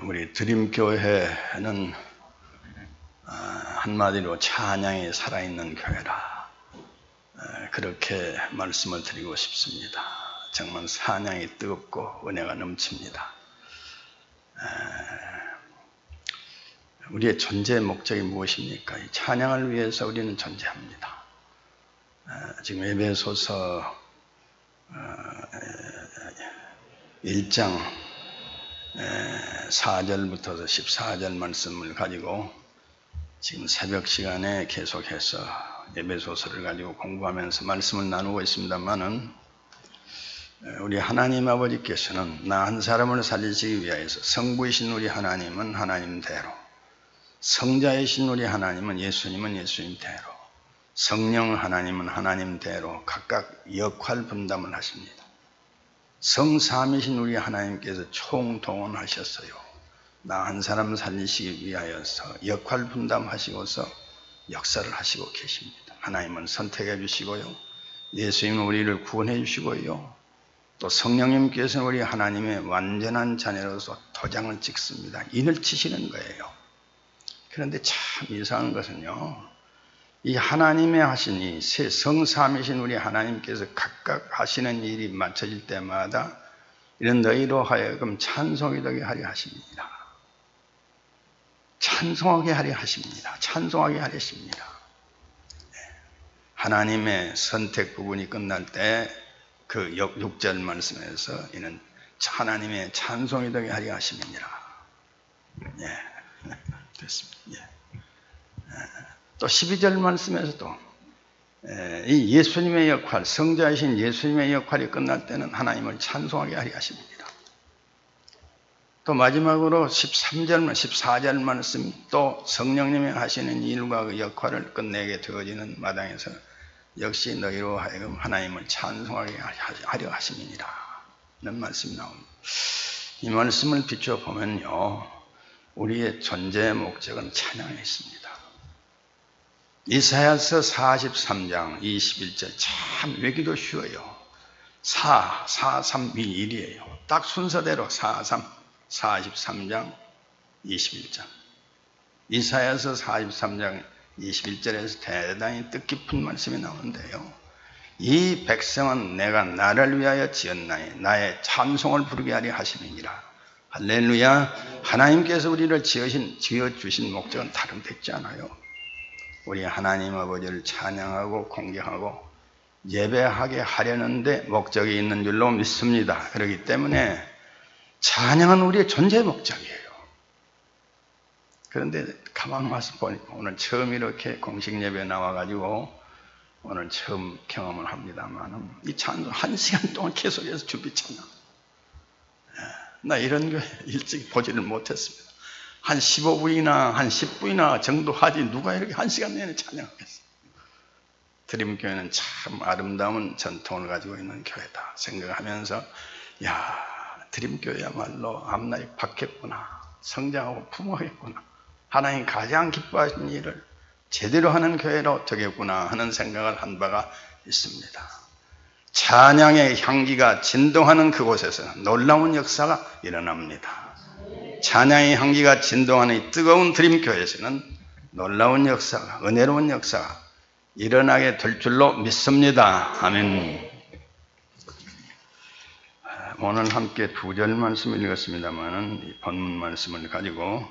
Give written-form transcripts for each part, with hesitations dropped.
우리 드림교회는 한마디로 찬양이 살아있는 교회라 그렇게 말씀을 드리고 싶습니다. 정말 찬양이 뜨겁고 은혜가 넘칩니다. 우리의 존재의 목적이 무엇입니까? 이 찬양을 위해서 우리는 존재합니다. 지금 에베소서 1장 4절부터 14절 말씀을 가지고 지금 새벽 시간에 계속해서 에베소서를 가지고 공부하면서 말씀을 나누고 있습니다만은, 우리 하나님 아버지께서는 나 한 사람을 살리시기 위하여서 성부이신 우리 하나님은 하나님대로, 성자이신 우리 하나님은 예수님은 예수님대로, 성령 하나님은 하나님대로 각각 역할 분담을 하십니다. 성삼이신 우리 하나님께서 총동원하셨어요. 나 한 사람 살리시기 위하여서 역할 분담하시고서 역사를 하시고 계십니다. 하나님은 선택해 주시고요, 예수님은 우리를 구원해 주시고요, 또 성령님께서는 우리 하나님의 완전한 자녀로서 도장을 찍습니다. 인을 치시는 거예요. 그런데 참 이상한 것은요, 이 하나님의 하신 이 성삼이신 우리 하나님께서 각각 하시는 일이 맞춰질 때마다 이런 너희로 하여금 찬송이 되게 하려 하십니다. 찬송하게 하려 하십니다. 찬송하게 하려 하십니다. 하나님의 선택 부분이 끝날 때 그 6절 말씀에서 이는 하나님의 찬송이 되게 하려 하십니다. 됐습니다. 또 12절 말씀에서도 이 예수님의 역할, 성자이신 예수님의 역할이 끝날 때는 하나님을 찬송하게 하려 하십니다. 또 마지막으로 13절, 14절 말씀, 또 성령님이 하시는 일과 그 역할을 끝내게 되어지는 마당에서 역시 너희로 하여금 하나님을 찬송하게 하려 하십니다 라는 말씀이 나옵니다. 이 말씀을 비춰보면요, 우리의 존재의 목적은 찬양에 있습니다. 이사야서 43장 21절 참 외기도 쉬워요. 4, 3, 2, 1이에요. 딱 순서대로 4, 3, 43장 21절. 이사야서 43장 21절에서 대단히 뜻깊은 말씀이 나오는데요, 이 백성은 내가 나를 위하여 지었나니 나의 찬송을 부르게 하려 하심이니라. 할렐루야. 하나님께서 우리를 지어주신 목적은 다른 데 있지 않아요. 우리 하나님 아버지를 찬양하고 공경하고 예배하게 하려는데 목적이 있는 줄로 믿습니다. 그렇기 때문에 찬양은 우리의 존재의 목적이에요. 그런데 가만 와서 보니까 오늘 처음 이렇게 공식 예배에 나와가지고 오늘 처음 경험을 합니다만, 이 찬송 1시간 동안 계속해서 준비 찬양. 나 이런 거 일찍 보지를 못했습니다. 한 15분이나 한 10분이나 정도 하지 누가 이렇게 1시간 내내 찬양하겠어요. 드림교회는 참 아름다운 전통을 가지고 있는 교회다 생각하면서, 야, 드림교회야말로 앞날이 밝겠구나, 성장하고 풍성하겠구나, 하나님 가장 기뻐하시는 일을 제대로 하는 교회로 되겠구나 하는 생각을 한 바가 있습니다. 찬양의 향기가 진동하는 그곳에서 놀라운 역사가 일어납니다. 찬양의 향기가 진동하는 이 뜨거운 드림교회에서는 놀라운 역사가, 은혜로운 역사가 일어나게 될 줄로 믿습니다. 아멘. 오늘 함께 2절 말씀을 읽었습니다만, 이 본문 말씀을 가지고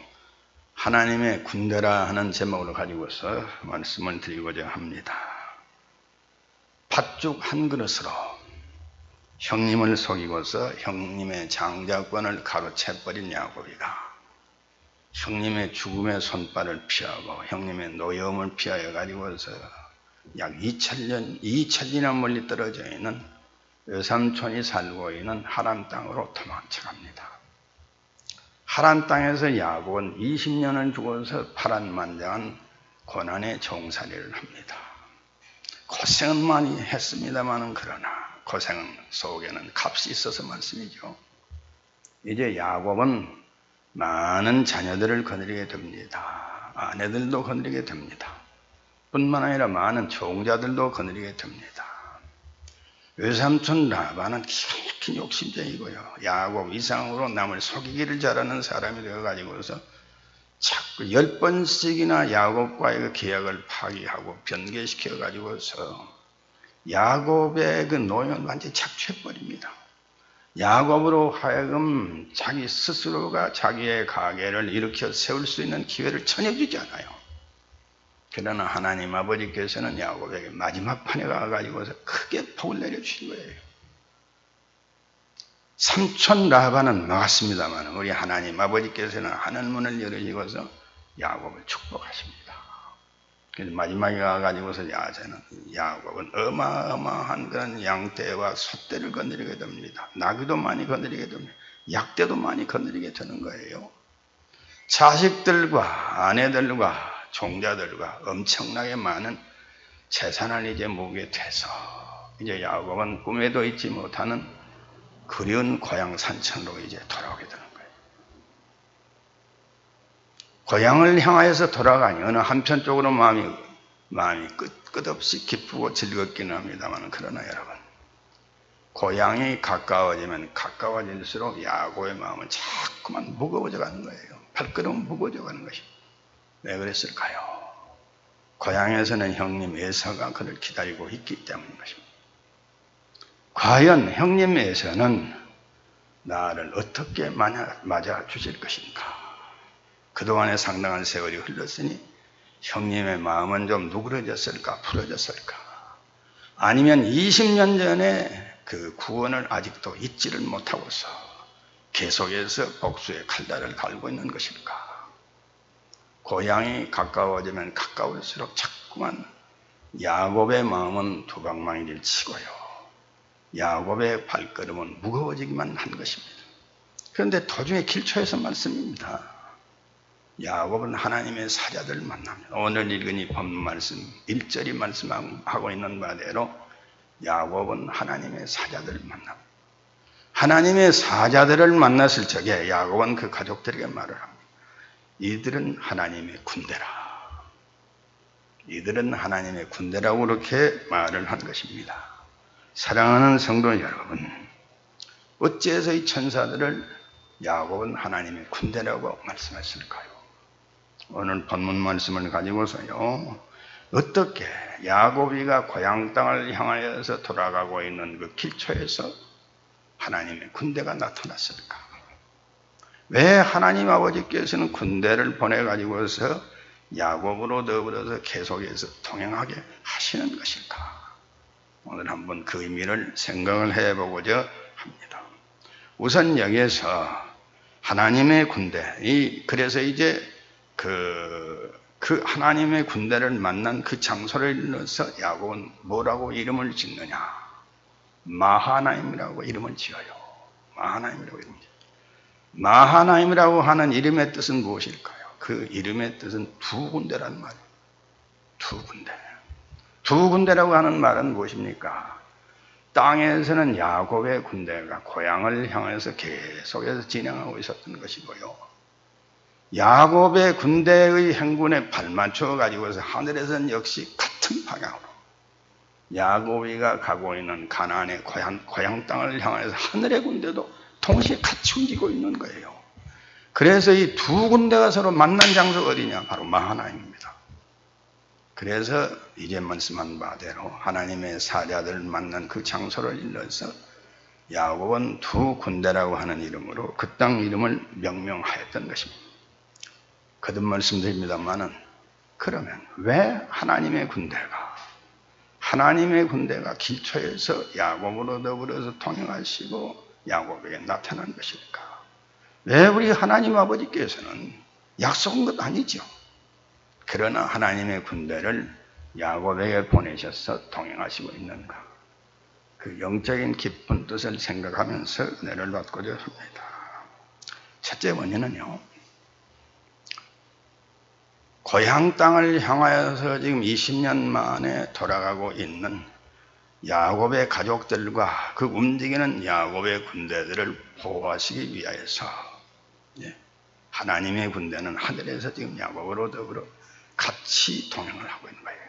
하나님의 군대라 하는 제목으로 가지고서 말씀을 드리고자 합니다. 팥죽 한 그릇으로 형님을 속이고서 형님의 장자권을 가로채버린 야곱이가 형님의 죽음의 손발을 피하고 형님의 노여움을 피하여 가지고서 약 2000이나 멀리 떨어져 있는 외삼촌이 살고 있는 하란 땅으로 도망쳐갑니다. 하란 땅에서 야곱은 20년을 죽어서 파란만장한 고난의 종살이를 합니다. 고생은 많이 했습니다만, 그러나 고생 속에는 값이 있어서 말씀이죠. 이제 야곱은 많은 자녀들을 거느리게 됩니다. 아내들도 거느리게 됩니다. 뿐만 아니라 많은 종자들도 거느리게 됩니다. 외삼촌 라반은 기가 막힌 욕심쟁이고요. 야곱 이상으로 남을 속이기를 잘하는 사람이 되어가지고서 자꾸 10번씩이나 야곱과의 그 계약을 파기하고 변개시켜가지고서 야곱의 그 노임을 완전히 착취해버립니다. 야곱으로 하여금 자기 스스로가 자기의 가계를 일으켜 세울 수 있는 기회를 전혀 주지 않아요. 그러나 하나님 아버지께서는 야곱에게 마지막 판에 가가지고서 크게 복을 내려주신 거예요. 삼촌 라반은 막았습니다만 우리 하나님 아버지께서는 하늘 문을 열으시고서 야곱을 축복하십니다. 그래서 마지막에 가가지고서 야곱은 어마어마한 그런 양떼와 소떼를 건드리게 됩니다. 나귀도 많이 건드리게 됩니다. 약대도 많이 건드리게 되는 거예요. 자식들과 아내들과 종자들과 엄청나게 많은 재산을 이제 모으게 돼서 이제 야곱은 꿈에도 잊지 못하는 그리운 고향 산천으로 이제 돌아오게 되는 거예요. 고향을 향하여서 돌아가니 어느 한편쪽으로 마음이 끝없이 기쁘고 즐겁기는 합니다만, 그러나 여러분, 고향이 가까워지면 가까워질수록 야곱의 마음은 자꾸만 무거워져 가는 거예요. 발걸음은 무거워져 가는 것입니다. 왜 그랬을까요? 고향에서는 형님 에서가 그를 기다리고 있기 때문인 것입니다. 과연 형님 에서는 나를 어떻게 맞아 주실 것인가? 그동안에 상당한 세월이 흘렀으니 형님의 마음은 좀 누그러졌을까? 풀어졌을까? 아니면 20년 전에 그 구원을 아직도 잊지를 못하고서 계속해서 복수의 칼날을 갈고 있는 것일까? 고향이 가까워지면 가까울수록 자꾸만 야곱의 마음은 두방망이를 치고요. 야곱의 발걸음은 무거워지기만 한 것입니다. 그런데 도중에 길초에서 말씀입니다. 야곱은 하나님의 사자들을 만납니다. 오늘 읽은 이 본문 말씀 1절이 말씀하고 있는 바대로 야곱은 하나님의 사자들을 만납니다. 하나님의 사자들을 만났을 적에 야곱은 그 가족들에게 말을 합니다. 이들은 하나님의 군대라. 이들은 하나님의 군대라고 그렇게 말을 한 것입니다. 사랑하는 성도 여러분, 어찌해서 이 천사들을 야곱은 하나님의 군대라고 말씀했을까요? 오늘 본문 말씀을 가지고서요, 어떻게 야곱이가 고향 땅을 향하여서 돌아가고 있는 그 길초에서 하나님의 군대가 나타났을까? 왜 하나님 아버지께서는 군대를 보내가지고서 야곱으로 더불어서 계속해서 동행하게 하시는 것일까? 오늘 한번 그 의미를 생각을 해보고자 합니다. 우선 여기에서 하나님의 군대, 그래서 이제 그 하나님의 군대를 만난 그 장소를 일러서 야곱은 뭐라고 이름을 짓느냐? 마하나임이라고 이름을 지어요. 마하나임이라고 이름을 지어요. 마하나임이라고 하는 이름의 뜻은 무엇일까요? 그 이름의 뜻은 두 군대란 말이에요. 두 군대. 두 군대라고 하는 말은 무엇입니까? 땅에서는 야곱의 군대가 고향을 향해서 계속해서 진행하고 있었던 것이고요. 야곱의 군대의 행군에 발맞춰 가지고서 하늘에서는 역시 같은 방향으로 야곱이가 가고 있는 가나안의 고향 땅을 향해서 하늘의 군대도 동시에 같이 움직이고 있는 거예요. 그래서 이 두 군대가 서로 만난 장소가 어디냐? 바로 마하나임입니다. 그래서 이제 말씀한 바대로 하나님의 사자들을 만난 그 장소를 일러서 야곱은 두 군대라고 하는 이름으로 그 땅 이름을 명명하였던 것입니다. 거듭 말씀드립니다만은, 그러면 왜 하나님의 군대가 길초에서 야곱으로 더불어서 통행하시고 야곱에게 나타난 것일까? 왜 우리 하나님 아버지께서는 약속한 것 아니죠. 그러나 하나님의 군대를 야곱에게 보내셔서 동행하시고 있는가? 그 영적인 깊은 뜻을 생각하면서 은혜를 받고자 합니다. 첫째 원인은요, 고향 땅을 향하여서 지금 20년 만에 돌아가고 있는 야곱의 가족들과 그 움직이는 야곱의 군대들을 보호하시기 위하여서 하나님의 군대는 하늘에서 지금 야곱으로 더불어 같이 동행을 하고 있는 거예요.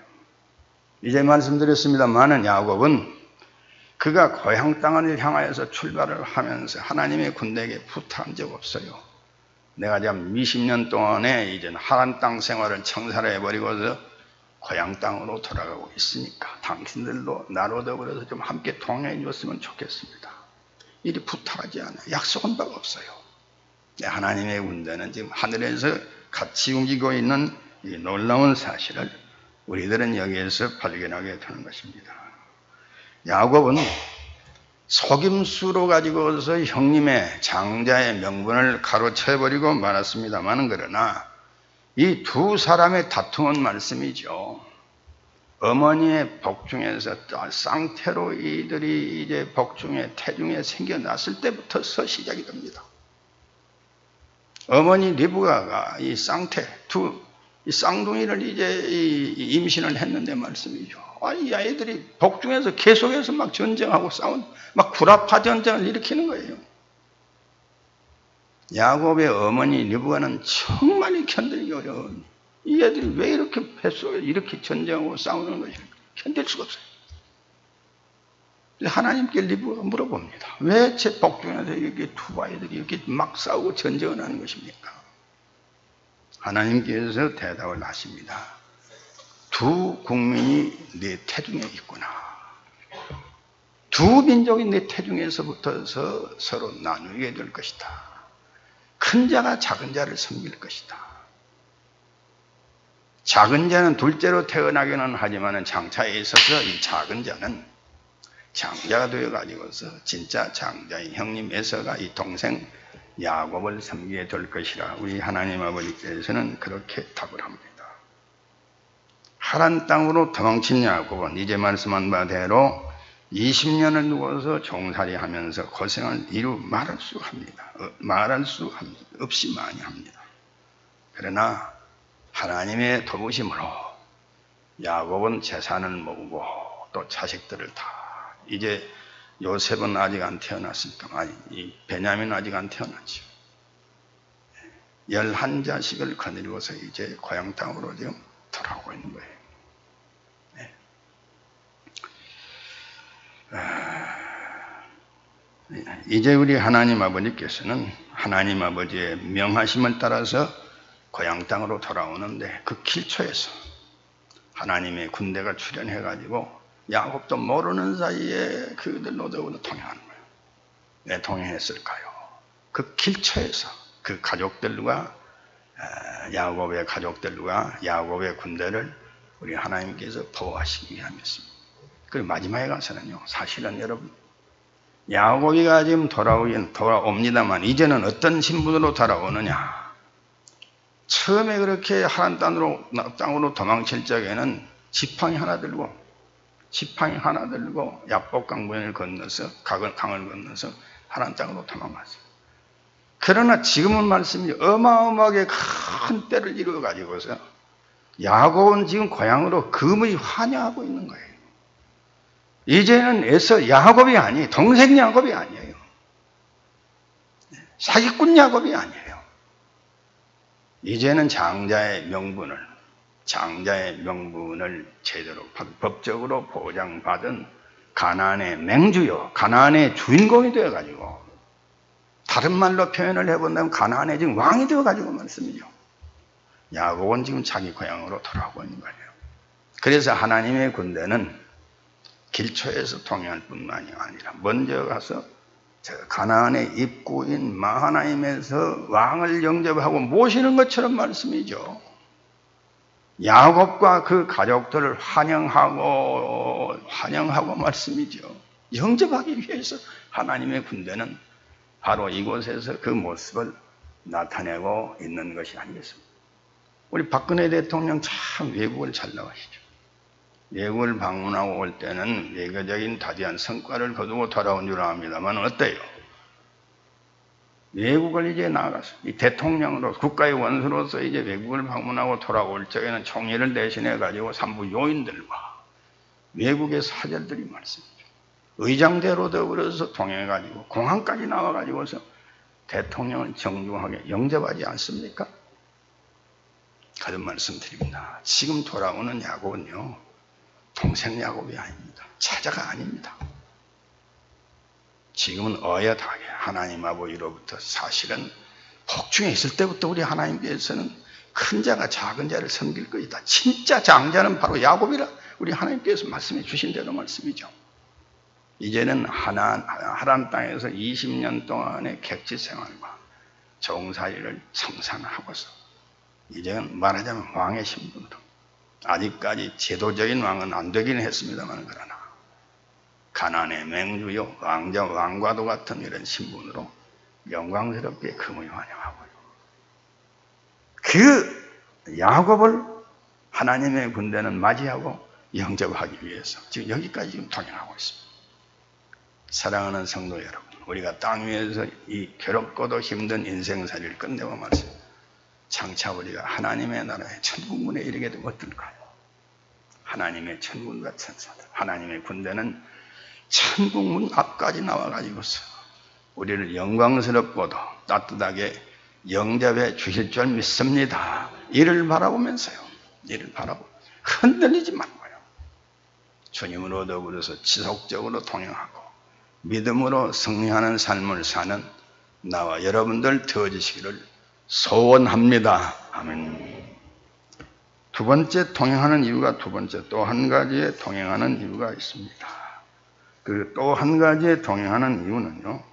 이제 말씀드렸습니다만은 야곱은 그가 고향 땅을 향하여서 출발을 하면서 하나님의 군대에게 부탁한 적 없어요. 내가 지금 20년 동안에 이제 하란 땅 생활을 청사를 해버리고서 고향 땅으로 돌아가고 있으니까 당신들도 나로 더불어서 좀 함께 동행해 줬으면 좋겠습니다. 이리 부탁하지 않아요. 약속한 바가 없어요. 하나님의 군대는 지금 하늘에서 같이 움직이고 있는 이 놀라운 사실을 우리들은 여기에서 발견하게 되는 것입니다. 야곱은 속임수로 가지고서 형님의 장자의 명분을 가로채버리고 말았습니다만, 그러나 이 두 사람의 다툼은 말씀이죠. 어머니의 복중에서 쌍태로 이들이 이제 복중에 태중에 생겨났을 때부터서 시작이 됩니다. 어머니 리브가가 이 쌍태 이 쌍둥이를 이제 임신을 했는데 말씀이죠. 이 아이들이 복중에서 계속해서 막 전쟁하고 막 구라파 전쟁을 일으키는 거예요. 야곱의 어머니 리브가는 정말 견디기 어려운, 이 애들이 왜 이렇게 뱃속에 이렇게 전쟁하고 싸우는 것이 견딜 수가 없어요. 하나님께 리브가가 물어봅니다. 왜 제 복중에서 이렇게 두 아이들이 이렇게 막 싸우고 전쟁을 하는 것입니까? 하나님께서 대답을 하십니다. 두 국민이 내 태중에 있구나. 두 민족이 내 태중에서부터서 서로 나누게 될 것이다. 큰 자가 작은 자를 섬길 것이다. 작은 자는 둘째로 태어나기는 하지만 장차에 있어서 이 작은 자는 장자가 되어가지고서 진짜 장자인 형님 에서가 이 동생 야곱을 섬기게 될 것이라 우리 하나님 아버지께서는 그렇게 답을 합니다. 하란 땅으로 도망친 야곱은 이제 말씀한 바대로 20년을 누워서 종살이 하면서 고생을 이루 말할 수 없이 많이 합니다. 그러나 하나님의 도우심으로 야곱은 재산을 모으고 또 자식들을 다, 이제 요셉은 아직 안 태어났으니까, 이 베냐민은 아직 안 태어났죠. 11자식을 거느리고서 이제 고향 땅으로 지금 돌아오고 있는 거예요. 이제 우리 하나님 아버지께서는 하나님 아버지의 명하심을 따라서 고향 땅으로 돌아오는데, 그 길초에서 하나님의 군대가 출현해가지고 야곱도 모르는 사이에 그들로 더불어 통행하는 거예요. 왜 통행했을까요? 그 길초에서 그 가족들과 야곱의 가족들과 야곱의 군대를 우리 하나님께서 보호하시기 위함이었습니다. 그리고 마지막에 가서는요, 사실은 여러분, 야곱이가 지금 돌아옵니다만 이제는 어떤 신분으로 돌아오느냐. 처음에 그렇게 하란 땅으로 도망칠 적에는 지팡이 하나 들고 야복강변을 건너서 강을 건너서 하란 땅으로 도망갔어요. 그러나 지금은 말씀이 어마어마하게 큰 때를 이루어 가지고서 야곱은 지금 고향으로 금이 환영하고 있는 거예요. 이제는 야곱이 아니에요. 동생 야곱이 아니에요. 사기꾼 야곱이 아니에요. 이제는 장자의 명분을 제대로 법적으로 보장받은 가나안의 맹주요, 가나안의 주인공이 되어가지고, 다른 말로 표현을 해본다면 가나안의 지금 왕이 되어가지고 말씀이죠. 야곱은 지금 자기 고향으로 돌아오고 있는 거예요. 그래서 하나님의 군대는 길초에서 통행할 뿐만이 아니라 먼저 가서 가나안의 입구인 마하나임에서 왕을 영접하고 모시는 것처럼 말씀이죠. 야곱과 그 가족들을 환영하고 말씀이죠. 영접하기 위해서 하나님의 군대는 바로 이곳에서 그 모습을 나타내고 있는 것이 아니겠습니까? 우리 박근혜 대통령 참 외국을 잘 나가시죠. 외국을 방문하고 올 때는 외교적인 다대한 성과를 거두고 돌아온 줄 압니다만 어때요? 외국을 이제 나가서 이 대통령으로 국가의 원수로서 이제 외국을 방문하고 돌아올 적에는 총리를 대신해 가지고 산부 요인들과 외국의 사절들이 말씀이죠. 의장대로 더불어서 통해 가지고 공항까지 나와 가지고서 대통령을 정중하게 영접하지 않습니까? 그런 말씀드립니다. 지금 돌아오는 야곱은요, 동생 야곱이 아닙니다. 차자가 아닙니다. 지금은 어엿하게 하나님 아버지로부터 사실은 복중에 있을 때부터 우리 하나님께서는 큰 자가 작은 자를 섬길 것이다. 진짜 장자는 바로 야곱이라 우리 하나님께서 말씀해 주신 대로 말씀이죠. 이제는 하란 땅에서 20년 동안의 객지 생활과 종살이를 성산하고서 이제는 말하자면 왕의 신분으로, 아직까지 제도적인 왕은 안 되긴 했습니다만 그러나 가나안의 맹주요 왕과도 같은 이런 신분으로 영광스럽게 금을 환영하고요. 그 야곱을 하나님의 군대는 맞이하고 영접하기 위해서 지금 여기까지 지금 동행하고 있습니다. 사랑하는 성도 여러분, 우리가 땅 위에서 이 괴롭고도 힘든 인생살이를 끝내고 말씀, 장차 우리가 하나님의 나라의 천국문에 이르게 되면 어떨까요? 하나님의 천군과 천사들, 하나님의 군대는 천국문 앞까지 나와가지고서 우리를 영광스럽고도 따뜻하게 영접해 주실 줄 믿습니다. 이를 바라보면서요, 이를 바라보고 흔들리지 말고요, 주님으로 더불어서 지속적으로 동행하고 믿음으로 승리하는 삶을 사는 나와 여러분들 되어지시기를 소원합니다. 아멘. 두 번째 동행하는 이유가 또 한 가지의 동행하는 이유가 있습니다. 그 또 한 가지의 동행하는 이유는요,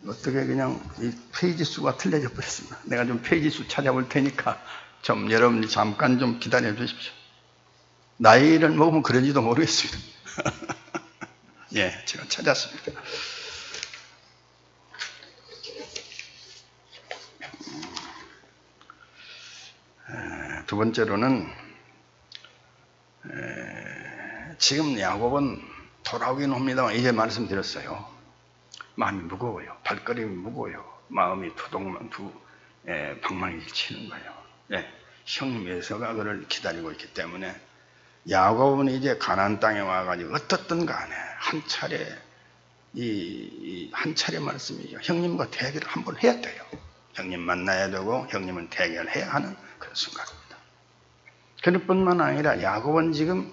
어떻게 그냥 이 페이지 수가 틀려져 버렸습니다. 내가 좀 페이지 수 찾아볼 테니까 좀 여러분이 잠깐 좀 기다려 주십시오. 나이를 먹으면 그런지도 모르겠습니다. 예, 제가 찾았습니다. 두 번째로는 지금 야곱은 돌아오긴 합니다만 이제 말씀드렸어요. 마음이 무거워요. 발걸음이 무거워요. 마음이 방망이를 치는 거예요. 예, 형님 에서가 그를 기다리고 있기 때문에 야곱은 이제 가나안 땅에 와가지고 어떻든 간에 한 차례 말씀이죠. 형님과 대결을 한번 해야 돼요. 형님 만나야 되고 형님은 대결해야 하는 그런 순간입니다. 그뿐만 아니라 야곱은 지금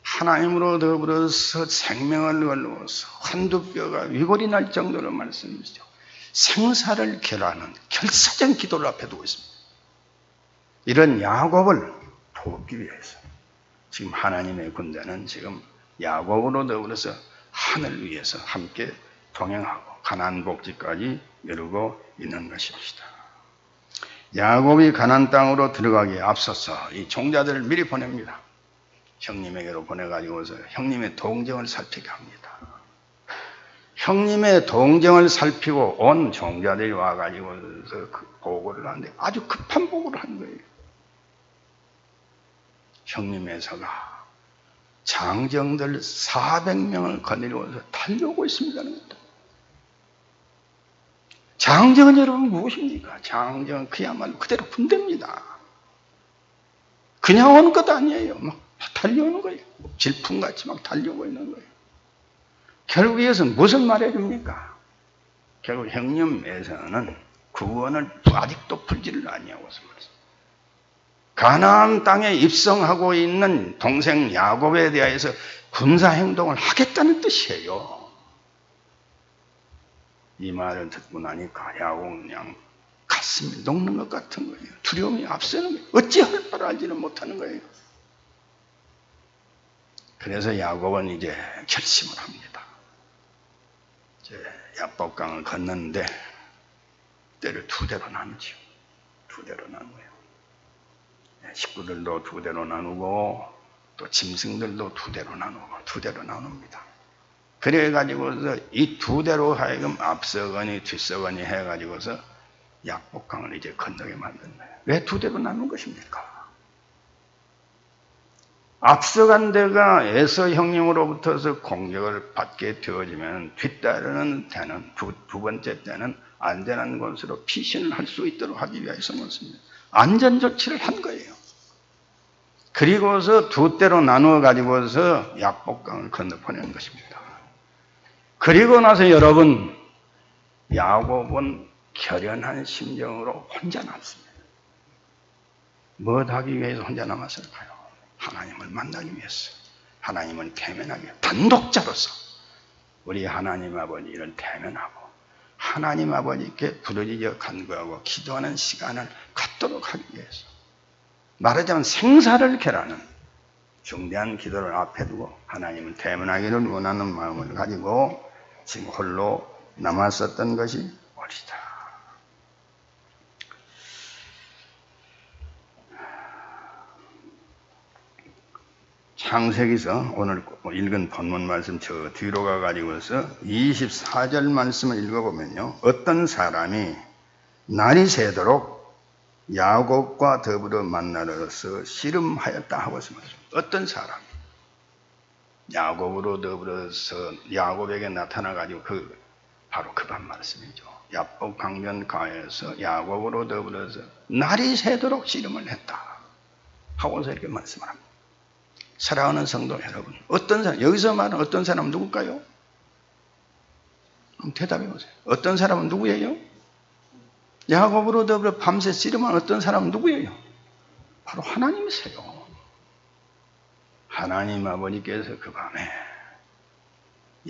하나님으로 더불어서 생명을 걸러서 한두 뼈가 위골이 날 정도로 말씀이죠. 생사를 결하는 결사적 기도를 앞에 두고 있습니다. 이런 야곱을 돕기 위해서 지금 하나님의 군대는 지금 야곱으로 더불어서 하늘 위에서 함께 동행하고 가나안 복지까지 이루고 있는 것입니다. 야곱이 가나안 땅으로 들어가기에 앞서서 이 종자들을 미리 보냅니다. 형님에게로 보내가지고서 형님의 동정을 살피게 합니다. 형님의 동정을 살피고 온 종자들이 와가지고서 그 보고를 하는데 아주 급한 보고를 한 거예요. 형님에서가 장정들 400명을 거느리고서 달려오고 있습니다는 것도. 장정은 여러분 무엇입니까? 장정은 그야말로 그대로 군대입니다. 그냥 오는 것도 아니에요. 막 달려오는 거예요. 질풍같이 막 달려오고 있는 거예요. 결국 이것은 무슨 말해줍니까? 결국 형님에서는 구원을 아직도 풀지를 아니하고 있습니다. 가나안 땅에 입성하고 있는 동생 야곱에 대해서 군사행동을 하겠다는 뜻이에요. 이 말을 듣고 나니까 야곱은 그냥 가슴이 녹는 것 같은 거예요. 두려움이 앞서는 거예요. 어찌할 바를 알지는 못하는 거예요. 그래서 야곱은 이제 결심을 합니다. 이제 야복강을 건너는데 때를 두 대로 나누죠. 두 대로 나누어요. 식구들도 두 대로 나누고 또 짐승들도 두 대로 나누고 두 대로 나눕니다. 그래가지고서 이 두 대로 하여금 앞서거니 뒤서거니 해가지고서 야복강을 이제 건너게 만든 거예요. 왜 두 대로 나눈 것입니까? 앞서간 데가 에서 형님으로부터서 공격을 받게 되어지면 뒤따르는 때는 두 번째 때는 안전한 곳으로 피신을 할 수 있도록 하기 위해서 그렇습니다. 안전 조치를 한 거예요. 그리고서 두 대로 나누어 가지고서 야복강을 건너 보낸 것입니다. 그리고 나서 여러분, 야곱은 결연한 심정으로 혼자 남습니다. 뭐 하기 위해서 혼자 남았을까요? 하나님을 만나기 위해서. 하나님을 대면하기 위해서. 단독자로서 우리 하나님 아버지를 대면하고 하나님 아버지께 부르짖어 간구하고 기도하는 시간을 갖도록 하기 위해서. 말하자면 생사를 결하는 중대한 기도를 앞에 두고 하나님을 대면하기를 원하는 마음을 가지고 지금 홀로 남았었던 것이 옳으다. 창세기서 오늘 읽은 본문 말씀 저 뒤로 가가지고서 24절 말씀을 읽어보면요. 어떤 사람이 날이 새도록 야곱과 더불어 만나러서 씨름하였다 하고 있습니다. 어떤 사람? 야곱으로 더불어서 야곱에게 나타나가지고 바로 그 반 말씀이죠. 야복 강변가에서 야곱으로 더불어서 날이 새도록 씨름을 했다 하고서 이렇게 말씀을 합니다. 사랑하는 성도 여러분, 어떤 사람, 여기서 말하는 어떤 사람은 누굴까요? 대답해 보세요. 어떤 사람은 누구예요? 야곱으로 더불어 밤새 씨름한 어떤 사람은 누구예요? 바로 하나님이세요. 하나님 아버지께서 그 밤에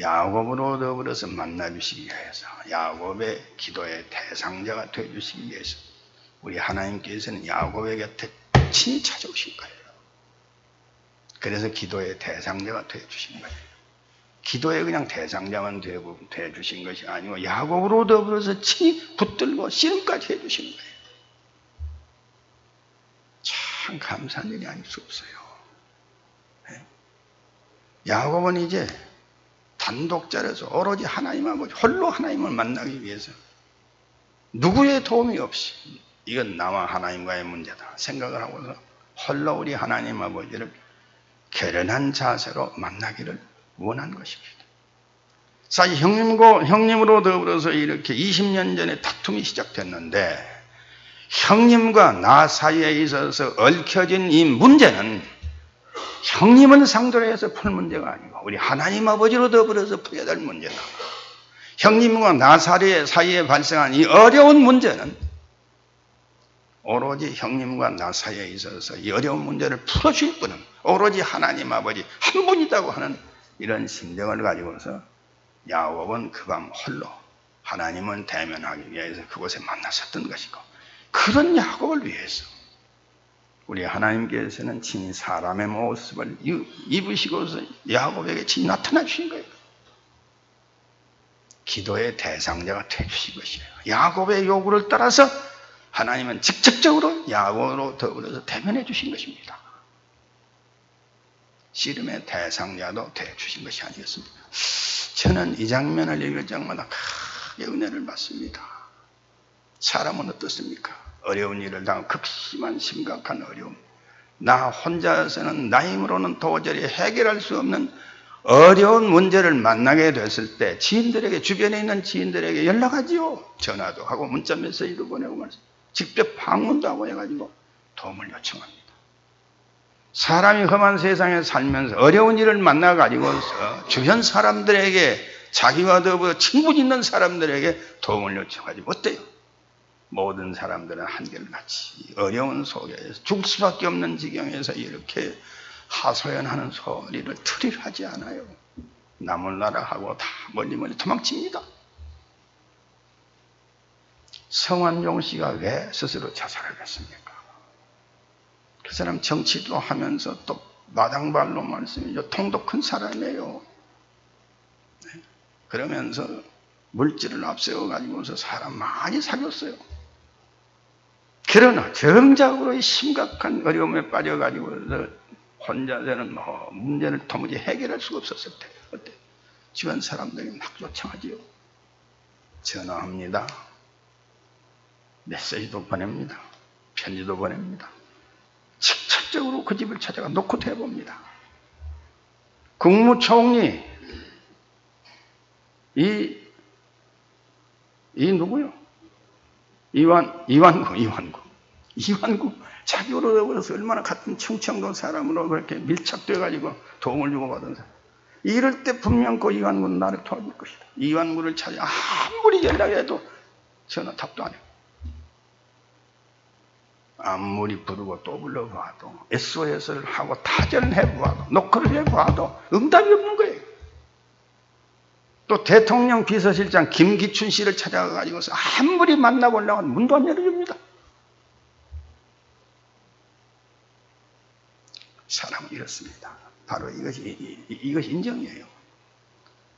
야곱으로 더불어서 만나주시기 위해서, 야곱의 기도의 대상자가 되어주시기 위해서 우리 하나님께서는 야곱의 곁에 친히 찾아오신 거예요. 그래서 기도의 대상자가 되어주신 거예요. 기도의 그냥 대상자만 되어주신 것이 아니고 야곱으로 더불어서 친히 붙들고 씨름까지 해주신 거예요. 참 감사한 일이 아닐 수 없어요. 야곱은 이제 단독자로서 오로지 하나님 아버지 홀로 하나님을 만나기 위해서 누구의 도움이 없이 이건 나와 하나님과의 문제다 생각을 하고서 홀로 우리 하나님 아버지를 결연한 자세로 만나기를 원한 것입니다. 사실 형님으로 더불어서 이렇게 20년 전에 다툼이 시작됐는데 형님과 나 사이에 있어서 얽혀진 이 문제는 형님을 상대로 해서 풀 문제가 아니고 우리 하나님 아버지로 더불어서 풀어야 될 문제다. 형님과 나 사이에 발생한 이 어려운 문제는 오로지 형님과 나 사이에 있어서 이 어려운 문제를 풀어줄 분은 오로지 하나님 아버지 한 분이라고 하는 이런 심정을 가지고서 야곱은 그 밤 홀로 하나님을 대면하기 위해서 그곳에 만났었던 것이고 그런 야곱을 위해서 우리 하나님께서는 친히 사람의 모습을 입으시고서 야곱에게 친히 나타나 주신 거예요. 기도의 대상자가 되어주신 것이에요. 야곱의 요구를 따라서 하나님은 직접적으로 야곱으로 더불어서 대면해 주신 것입니다. 씨름의 대상자도 되어주신 것이 아니겠습니까? 저는 이 장면을 읽을 때마다 크게 은혜를 받습니다. 사람은 어떻습니까? 어려운 일을 당하고 극심한 심각한 어려움, 나 혼자서는 나 힘으로는 도저히 해결할 수 없는 어려운 문제를 만나게 됐을 때 지인들에게, 주변에 있는 지인들에게 연락하지요. 전화도 하고 문자 메시지도 보내고 말씀, 직접 방문도 하고 해가지고 도움을 요청합니다. 사람이 험한 세상에 살면서 어려운 일을 만나가지고서 주변 사람들에게, 자기와 더불어 친분 있는 사람들에게 도움을 요청하지 어때요? 모든 사람들은 한결같이 어려운 속에서 죽을 수밖에 없는 지경에서 이렇게 하소연하는 소리를 틀을 하지 않아요. 나몰라라 하고 다 멀리 도망칩니다. 성완종 씨가 왜 스스로 자살을 했습니까? 그 사람 정치도 하면서 또 마당발로 말씀이죠. 통도 큰 사람이에요. 네. 그러면서 물질을 앞세워 가지고서 사람 많이 사귀었어요. 그러나 정작으로 심각한 어려움에 빠져가지고 혼자서는 문제를 도무지 해결할 수가 없었을 때 어때? 주변 사람들이 막 요청하지요. 전화합니다. 메시지도 보냅니다. 편지도 보냅니다. 직접적으로 그 집을 찾아가 노크도 해봅니다. 국무총리 이 누구요? 이완구 자기로 더불어서 얼마나 같은 충청도 사람으로 그렇게 밀착돼가지고 도움을 주고받은 사람. 이럴 때 분명 그 이완구는 나를 도와줄 것이다. 이완구를 찾아 아무리 연락해도 전화탑도 안 해요. 아무리 부르고 또 불러봐도 SOS를 하고 타전을 해봐도 노크를 해봐도 응답이 없는 거예요. 또 대통령 비서실장 김기춘 씨를 찾아가가지고서 아무리 만나보려고 하면 문도 안 열어줍니다. 사람은 이렇습니다. 바로 이것이 인정이에요.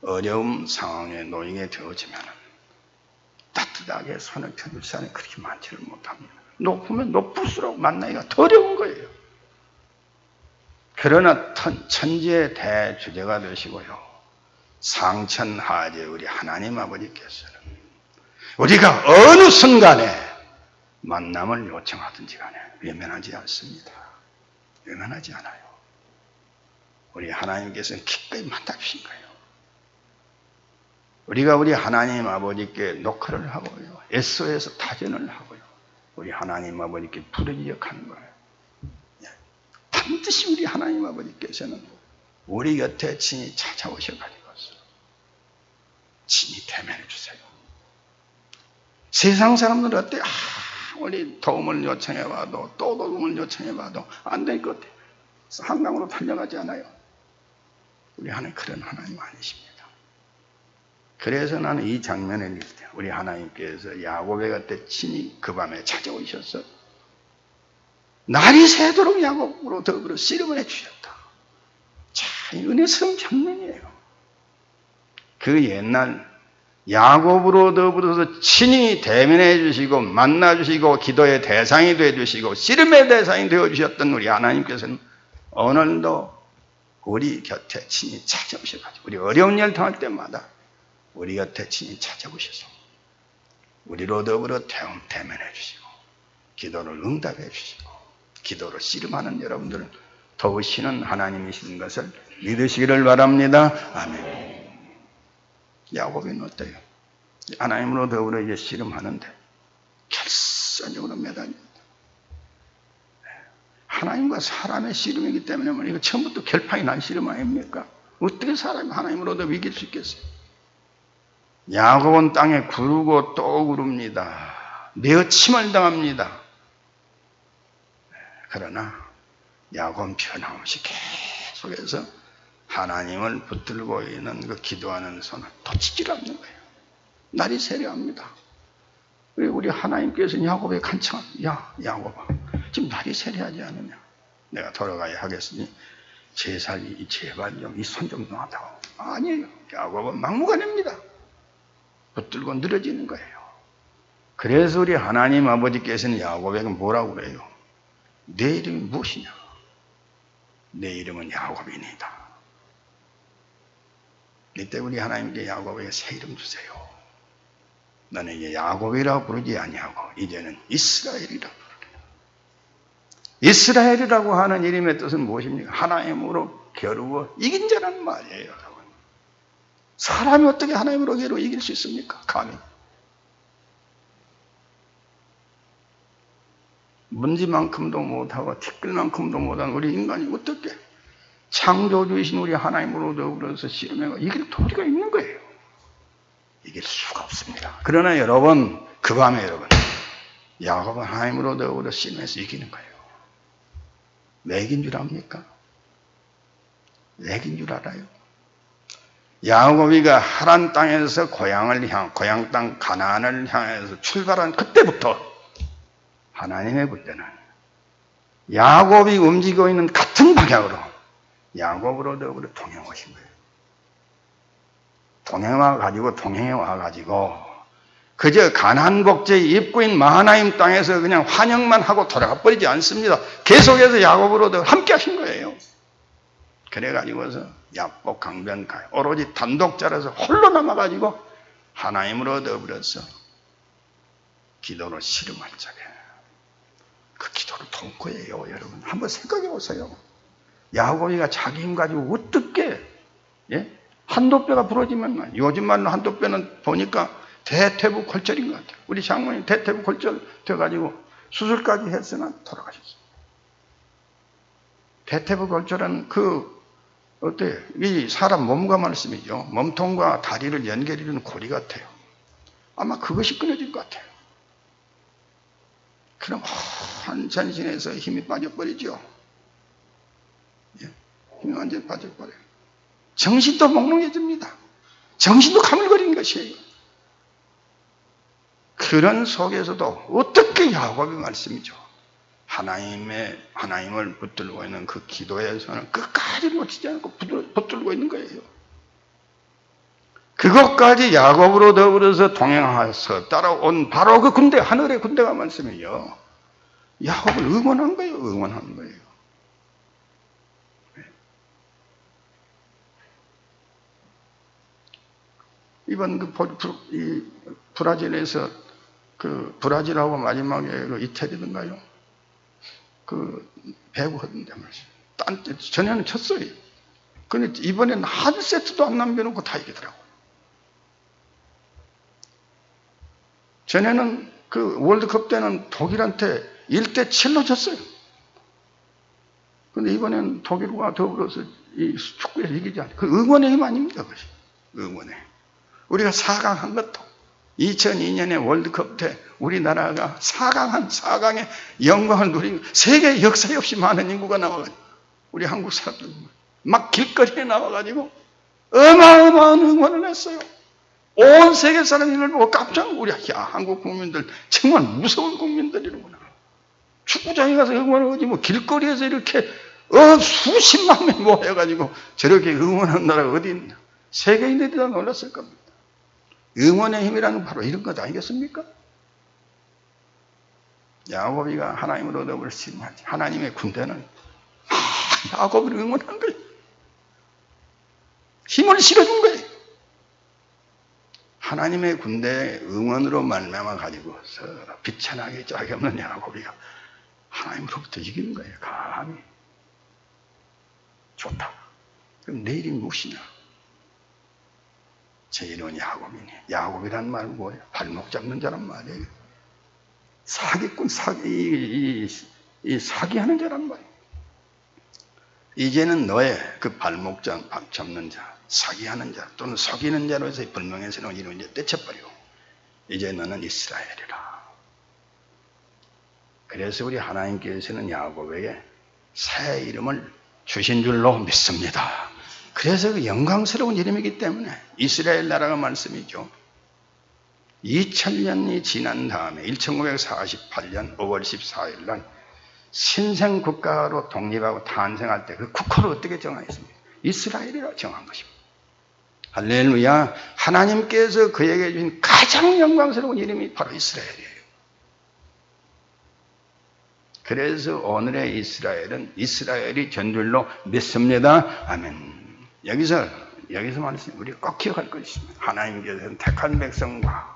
어려움 상황에 놓이게 되어지면 따뜻하게 손을 펴줄 사람이 그렇게 많지를 못합니다. 높으면 높을수록 만나기가 더 어려운 거예요. 그러나 천지의 대주제가 되시고요. 상천하제 우리 하나님 아버지께서는 우리가 어느 순간에 만남을 요청하든지 간에 외면하지 않습니다. 외면하지 않아요. 우리 하나님께서는 기꺼이 만나주신 거예요. 우리가 우리 하나님 아버지께 노크를 하고요. SOS 타전을 하고요. 우리 하나님 아버지께 부르짖어가는 거예요. 반드시 우리 하나님 아버지께서는 우리 곁에 친히 찾아오셔가지고 친히 대면해 주세요. 세상 사람들은 어때? 우리 도움을 요청해봐도 또 도움을 요청해봐도 안 될 것 같아요. 한강으로 달려가지 않아요. 우리 하나님 그런 하나님 아니십니다. 그래서 나는 이 장면을 읽을 때 우리 하나님께서 야곱의 곁에 친히 그 밤에 찾아오셨어. 날이 새도록 야곱으로 더불어 씨름을 해주셨다. 참 은혜스러운 장면이에요. 그 옛날 야곱으로 더불어서 친히 대면해 주시고 만나 주시고 기도의 대상이 되어 주시고 씨름의 대상이 되어 주셨던 우리 하나님께서는 오늘도 우리 곁에 친히 찾아오셔가지고 우리 어려운 일 당할 때마다 우리 곁에 친히 찾아오셔서 우리로 더불어 대면해 주시고 기도를 응답해 주시고 기도로 씨름하는 여러분들은 도우시는 하나님이신 것을 믿으시기를 바랍니다. 아멘. 야곱은 어때요? 하나님으로 더불어 이제 씨름하는데 결선적으로 매달립니다. 하나님과 사람의 씨름이기 때문에 이거 처음부터 결판이 난 씨름 아닙니까? 어떻게 사람이 하나님으로 더불어 이길 수 있겠어요? 야곱은 땅에 구르고 또 구릅니다. 내어침을 당합니다. 그러나 야곱은 변함없이 계속해서 하나님을 붙들고 있는 그 기도하는 손을 놓치질 않는 거예요. 날이 세려합니다. 우리 하나님께서는 야곱에 간청합니다. 야, 야곱아, 지금 날이 세려하지 않느냐? 내가 돌아가야 하겠으니 제발 좀 이 손 좀 놔다오. 아니에요. 야곱은 막무가내입니다. 붙들고 늘어지는 거예요. 그래서 우리 하나님 아버지께서는 야곱에게 뭐라고 그래요? 내 이름이 무엇이냐? 내 이름은 야곱이니다. 이때 우리 하나님께 야곱에게 새 이름 주세요. 너는 이제 야곱이라고 부르지 아니하고 이제는 이스라엘이라고 부르라. 이스라엘이라고 하는 이름의 뜻은 무엇입니까? 하나님으로 겨루어 이긴 자라는 말이에요. 사람이 어떻게 하나님으로 겨루어 이길 수 있습니까? 감히. 먼지만큼도 못하고 티끌만큼도 못한 우리 인간이 어떻게 창조주이신 우리 하나님으로 더불어서 씨름해가 이길 도리가 있는 거예요. 이길 수가 없습니다. 그러나 여러분, 그 밤에 여러분, 야곱은 하나님으로 더불어 씨름해서 이기는 거예요. 왜 이긴 줄 압니까? 왜 이긴 줄 알아요? 야곱이가 하란 땅에서 고향 땅 가나안을 향해서 출발한 그때부터 하나님의 군대는 야곱이 움직이고 있는 같은 방향으로 야곱으로 더불어 동행해 오신 거예요. 동행해 와가지고 그저 가나안 복제의 입구인 마하나임 땅에서 그냥 환영만 하고 돌아가 버리지 않습니다. 계속해서 야곱으로 더 함께 하신 거예요. 그래가지고서 야복 강변가에 오로지 단독자라서 홀로 남아가지고 하나님으로 더불어서 기도로 씨름할 적에 그 기도를 통과해요. 여러분 한번 생각해 보세요. 야곱이가 자기 힘 가지고 어떻게 한도뼈가 부러지면 요즘 말로 한도뼈는 보니까 대퇴부골절인 것 같아요. 우리 장모님 대퇴부골절 돼가지고 수술까지 했으나 돌아가셨어요. 대퇴부골절은 어때요? 이 사람 몸과 말씀이죠. 몸통과 다리를 연결해주는 고리 같아요. 아마 그것이 끊어질 것 같아요. 그럼 한 전신에서 힘이 빠져버리죠. 예, 힘이 완전히 빠져버려요. 정신도 몽롱해집니다. 정신도 가물거리는 것이에요. 그런 속에서도 어떻게 야곱의 말씀이죠. 하나님을 붙들고 있는 그 기도에서는 끝까지 놓치지 않고 붙들고 있는 거예요. 그것까지 야곱으로 더불어서 동행하서 따라온 바로 그 군대, 하늘의 군대가 말씀이요. 야곱을 응원한 거예요. 응원한 거예요. 이번 브라질에서 브라질하고 마지막에 이태리든가요? 배구 하던데 말이죠. 전에는 쳤어요. 근데 이번에는 한 세트도 안 남겨놓고 다 이기더라고요. 전에는 월드컵 때는 독일한테 1대7로 졌어요. 근데 이번에는 독일과 더불어서 이 축구에서 이기지 않아요. 그 응원의 힘 아닙니까? 그것이. 응원의 힘. 우리가 4강 한 것도 2002년에 월드컵 때 우리나라가 4강의 영광을 누리고 세계 역사에 없이 많은 인구가 나와가지고 우리 한국 사람들 막 길거리에 나와가지고 어마어마한 응원을 했어요. 온 세계 사람이 이걸 보고 깜짝 한국 국민들 정말 무서운 국민들이로구나. 축구장에 가서 응원을 하지 뭐 길거리에서 이렇게 수십만 명이 모여가지고 저렇게 응원하는 나라가 어디 있나. 세계인들이 다 놀랐을 겁니다. 응원의 힘이라는 건 바로 이런 것 아니겠습니까? 야곱이가 하나님으로 더불어 신하지. 하나님의 군대는 야곱을 응원한 거예요. 힘을 실어준 거예요. 하나님의 군대의 응원으로 말미암아 가지고서 비천하게 짝이 없는 야곱이가 하나님으로부터 이기는 거예요. 감히. 좋다. 그럼 내일이 무엇이냐? 제 이름은 야곱이니. 야곱이란 말은 뭐예요? 발목 잡는 자란 말이에요. 사기꾼, 사기하는 자란 말이에요. 이제는 너의 그 발목 잡는 자, 사기하는 자, 또는 속이는 자로 해서 불명예스러운 이름을 이제 떼쳐버리고, 이제 너는 이스라엘이라. 그래서 우리 하나님께서는 야곱에게 새 이름을 주신 줄로 믿습니다. 그래서 그 영광스러운 이름이기 때문에 이스라엘 나라가 말씀이죠. 2000년이 지난 다음에 1948년 5월 14일 날 신생국가로 독립하고 탄생할 때 그 국호를 어떻게 정하였습니까? 이스라엘이라고 정한 것입니다. 할렐루야. 하나님께서 그에게 주신 가장 영광스러운 이름이 바로 이스라엘이에요. 그래서 오늘의 이스라엘은 이스라엘이 전줄로 믿습니다. 아멘. 여기서 말씀 우리 꼭 기억할 것이 있습니다. 하나님께서는 택한 백성과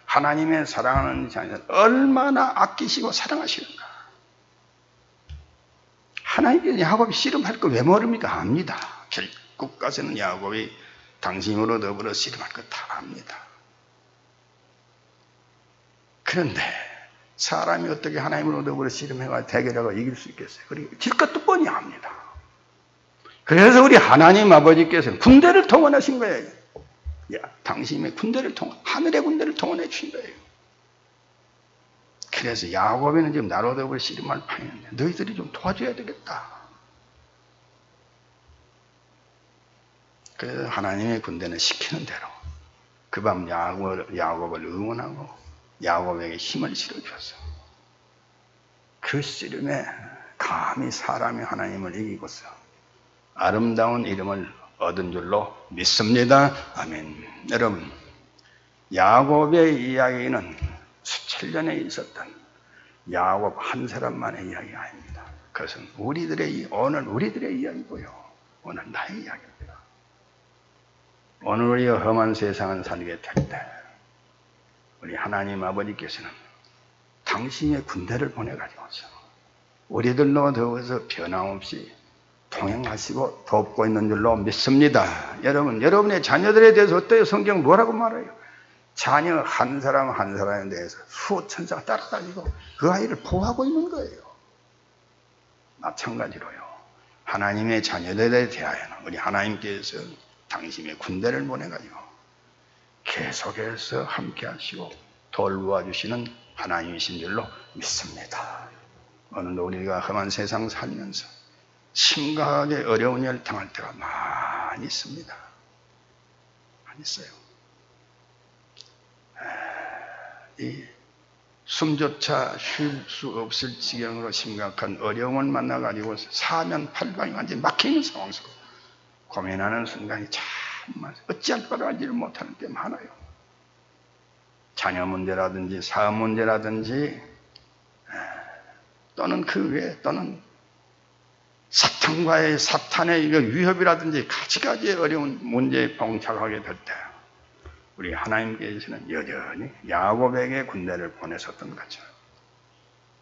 하나님의 사랑하는 자녀를 얼마나 아끼시고 사랑하시는가. 하나님께서 야곱이 씨름할 거 왜 모릅니까? 압니다. 결국 가서는 야곱이 당신으로 더불어 씨름할 거 다 압니다. 그런데 사람이 어떻게 하나님으로 더불어 씨름해가 대결하고 이길 수 있겠어요? 그리고 질 것도 뻔히 압니다. 그래서 우리 하나님 아버지께서는 군대를 동원하신 거예요. 당신의 군대를 하늘의 군대를 동원해 주신 거예요. 그래서 야곱이는 지금 나로 더불어 씨름할 판인데 너희들이 좀 도와줘야 되겠다. 그래서 하나님의 군대는 시키는 대로 그 밤 야곱을 응원하고 야곱에게 힘을 실어주었어. 그 씨름에 감히 사람이 하나님을 이기고서 아름다운 이름을 얻은 줄로 믿습니다. 아멘. 여러분, 야곱의 이야기는 수천 년에 있었던 야곱 한 사람만의 이야기가 아닙니다. 그것은 오늘 우리들의 이야기고요. 오늘 나의 이야기입니다. 오늘 우리가 험한 세상을 살게 될 때 우리 하나님 아버지께서는 당신의 군대를 보내가지고서 우리들로 더워서 변함없이 동행하시고 돕고 있는 줄로 믿습니다. 여러분, 여러분의 자녀들에 대해서 어때요? 성경 뭐라고 말해요? 자녀 한 사람 한 사람에 대해서 수천사가 따라다니고 그 아이를 보호하고 있는 거예요. 마찬가지로요. 하나님의 자녀들에 대하여는 우리 하나님께서 당신의 군대를 보내가지고 계속해서 함께 하시고 돌보아 주시는 하나님이신 줄로 믿습니다. 오늘도 우리가 험한 세상 살면서 심각하게 어려운 일을 당할 때가 많이 있습니다. 많이 있어요. 이 숨조차 쉴 수 없을 지경으로 심각한 어려움을 만나가지고 사면 팔방이 완전히 막혀있는 상황 속에 고민하는 순간이 참 많아요. 어찌할 바를 알지를 못하는 게 많아요. 자녀 문제라든지 사업 문제라든지 또는 그 외에 또는 사탄의 위협이라든지 가지가지의 어려운 문제에 봉착하게 될 때 우리 하나님께서는 여전히 야곱에게 군대를 보내셨던 것처럼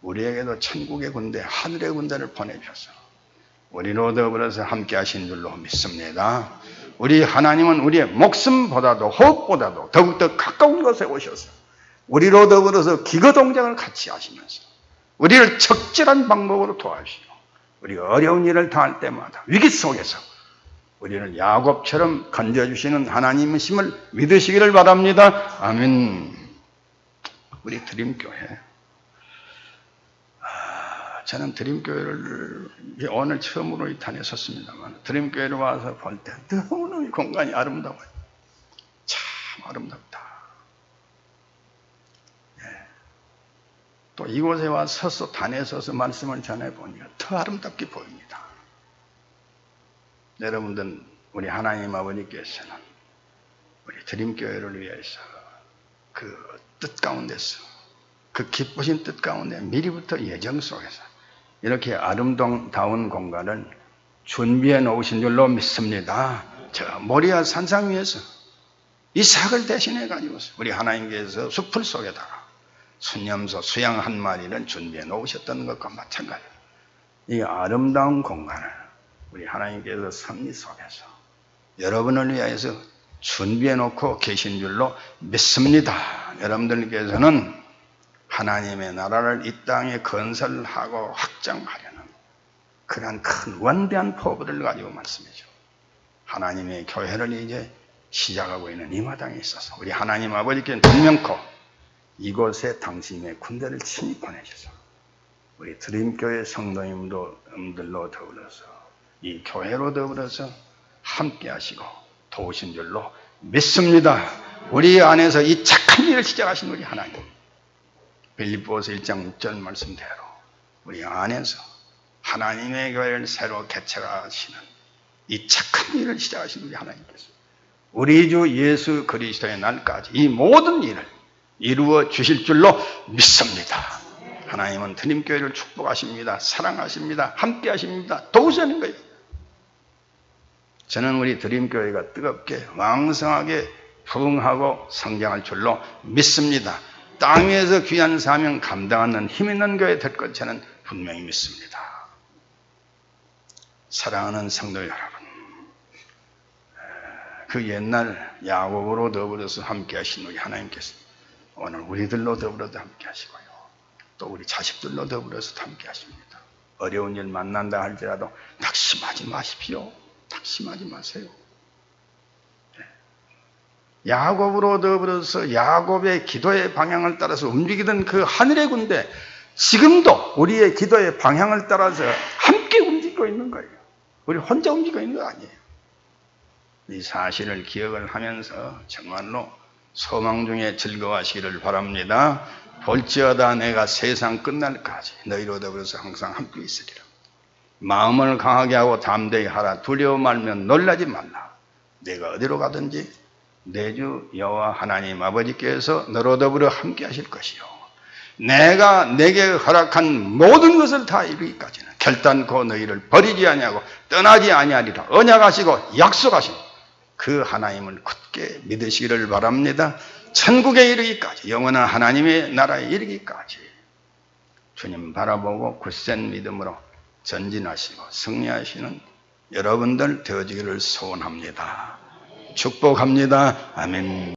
우리에게도 천국의 군대, 하늘의 군대를 보내주셔서 우리로 더불어서 함께 하신 줄로 믿습니다. 우리 하나님은 우리의 목숨보다도 호흡보다도 더욱더 가까운 곳에 오셔서 우리로 더불어서 기거동작을 같이 하시면서 우리를 적절한 방법으로 도와주시고 우리가 어려운 일을 당할 때마다 위기 속에서 우리를 야곱처럼 건져주시는 하나님이심을 믿으시기를 바랍니다. 아멘. 우리 드림교회. 저는 드림교회를 오늘 처음으로 이 탄에 섰습니다만 드림교회를 와서 볼 때 너무너무 공간이 아름다워요. 참 아름답다. 또 이곳에 와서 서서 단에 서서 말씀을 전해보니까 더 아름답게 보입니다. 여러분들 우리 하나님 아버지께서는 우리 드림교회를 위해서 그 뜻 가운데서 그 기쁘신 뜻 가운데 미리부터 예정 속에서 이렇게 아름다운 공간을 준비해 놓으신 줄로 믿습니다. 저 모리아 산상 위에서 이삭을 대신해 가지고서 우리 하나님께서 숲을 속에다가 순념소 수양 한 마리를 준비해 놓으셨던 것과 마찬가지로 이 아름다운 공간을 우리 하나님께서 섭리 속에서 여러분을 위해서 준비해 놓고 계신 줄로 믿습니다. 여러분들께서는 하나님의 나라를 이 땅에 건설하고 확장하려는 그러한 큰 원대한 포부를 가지고 말씀이죠. 하나님의 교회를 이제 시작하고 있는 이 마당에 있어서 우리 하나님 아버지께는 분명코 이곳에 당신의 군대를 친히 보내셔서 우리 드림교회 성도님들로 더불어서 이 교회로 더불어서 함께 하시고 도우신 줄로 믿습니다. 우리 안에서 이 착한 일을 시작하신 우리 하나님, 빌립보서 1장 6절 말씀대로 우리 안에서 하나님의 교회를 새로 개척하시는 이 착한 일을 시작하신 우리 하나님께서 우리 주 예수 그리스도의 날까지 이 모든 일을 이루어 주실 줄로 믿습니다. 하나님은 드림교회를 축복하십니다. 사랑하십니다. 함께 하십니다. 도우시는 거예요. 저는 우리 드림교회가 뜨겁게 왕성하게 부흥하고 성장할 줄로 믿습니다. 땅 위에서 귀한 사명 감당하는 힘 있는 교회 될 것 저는 분명히 믿습니다. 사랑하는 성도 여러분, 그 옛날 야곱으로 더불어서 함께 하신 우리 하나님께서 오늘 우리들로 더불어서 함께 하시고요. 또 우리 자식들로 더불어서 함께 하십니다. 어려운 일 만난다 할지라도 낙심하지 마십시오. 낙심하지 마세요. 야곱으로 더불어서 야곱의 기도의 방향을 따라서 움직이던 그 하늘의 군대, 지금도 우리의 기도의 방향을 따라서 함께 움직이고 있는 거예요. 우리 혼자 움직이고 있는 거 아니에요. 이 사실을 기억을 하면서 정말로 소망 중에 즐거워하시기를 바랍니다. 볼지어다 내가 세상 끝날까지 너희로 더불어서 항상 함께 있으리라. 마음을 강하게 하고 담대히 하라. 두려워 말면 놀라지 말라. 내가 어디로 가든지 내 주 여호와 하나님 아버지께서 너로 더불어 함께 하실 것이요. 내가 내게 허락한 모든 것을 다 이루기까지는 결단코 너희를 버리지 아니하고 떠나지 아니하리라. 언약하시고 약속하신 그 하나님을 굳게 믿으시기를 바랍니다. 천국에 이르기까지, 영원한 하나님의 나라에 이르기까지 주님 바라보고 굳센 믿음으로 전진하시고 승리하시는 여러분들 되어지기를 소원합니다. 축복합니다. 아멘.